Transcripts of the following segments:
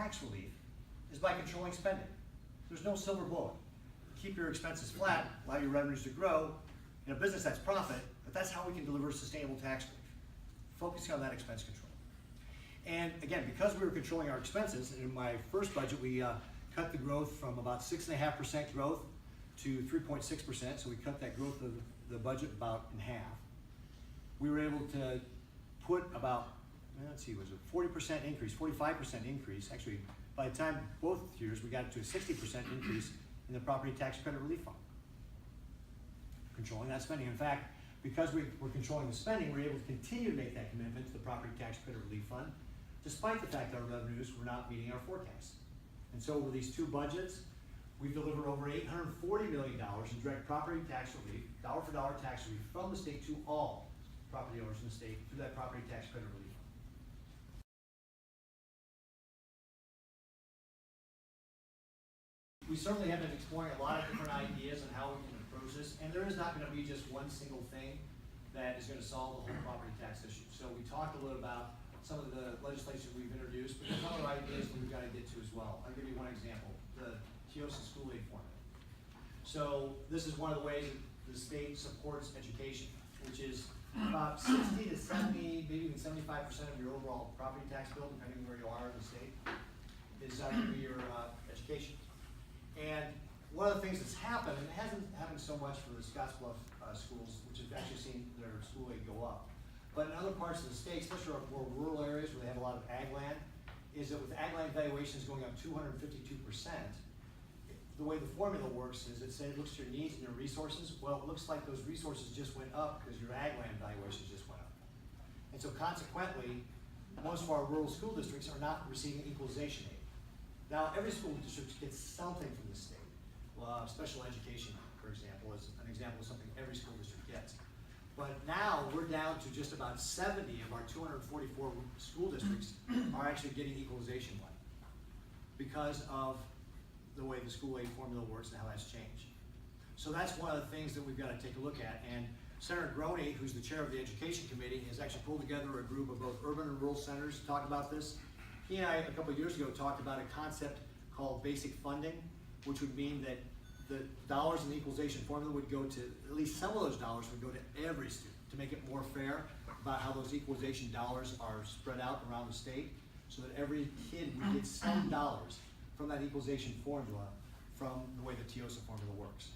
tax relief is by controlling spending. There's no silver bullet. Keep your expenses flat, allow your revenues to grow. In a business, that's profit, but that's how we can deliver sustainable tax relief. Focusing on that expense control. And again, because we were controlling our expenses, in my first budget, we cut the growth from about 6.5% growth to 3.6%, so we cut that growth of the budget about in half. We were able to put about, let's see, was it 40% increase, 45% increase. Actually, by the time both years, we got it to a 60% increase in the property tax credit relief fund. Controlling that spending. In fact, because we were controlling the spending, we were able to continue to make that commitment to the property tax credit relief fund, despite the fact that our revenues were not meeting our forecasts. And so over these two budgets, we've delivered over $840 million in direct property tax relief, dollar for dollar tax relief from the state to all property owners in the state through that property tax credit relief fund. We certainly have been exploring a lot of different ideas on how we can approach this, and there is not going to be just one single thing that is going to solve the whole property tax issue. So we talked a little about some of the legislation we've introduced, but there's other ideas that we've got to get to as well. I'll give you one example, the TIOSA school aid formula. So this is one of the ways that the state supports education, which is about 60 to 70, maybe even 75% of your overall property tax bill, depending on where you are in the state, is going to be your education. And one of the things that's happened, and it hasn't happened so much for the Scottsbluff schools, which have actually seen their school aid go up, but in other parts of the state, especially our more rural areas where they have a lot of ag land, is that with ag land valuations going up 252%, the way the formula works is it looks at your needs and your resources. Well, it looks like those resources just went up because your ag land valuations just went up. And so consequently, most of our rural school districts are not receiving equalization aid. Now, every school district gets something from the state. Special education, for example, is an example of something every school district gets. But now we're down to just about 70 of our 244 school districts are actually getting equalization money because of the way the school aid formula works and how that's changed. So that's one of the things that we've got to take a look at. And Senator Groney, who's the chair of the Education Committee, has actually pulled together a group of both urban and rural senators to talk about this. He and I, a couple of years ago, talked about a concept called basic funding, which would mean that the dollars in the equalization formula would go to, at least some of those dollars would go to every student to make it more fair about how those equalization dollars are spread out around the state, so that every kid would get some dollars from that equalization formula from the way the TIOSA formula works.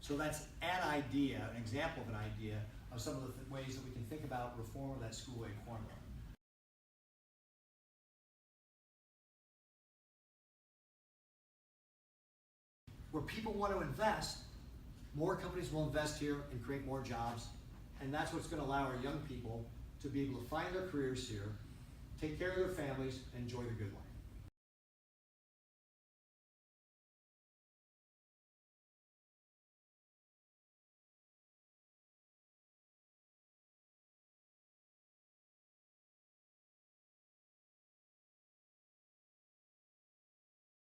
So that's an idea, an example of an idea of some of the ways that we can think about reform of that school aid formula. Where people want to invest, more companies will invest here and create more jobs, and that's what's going to allow our young people to be able to find their careers here, take care of their families, and enjoy the good life.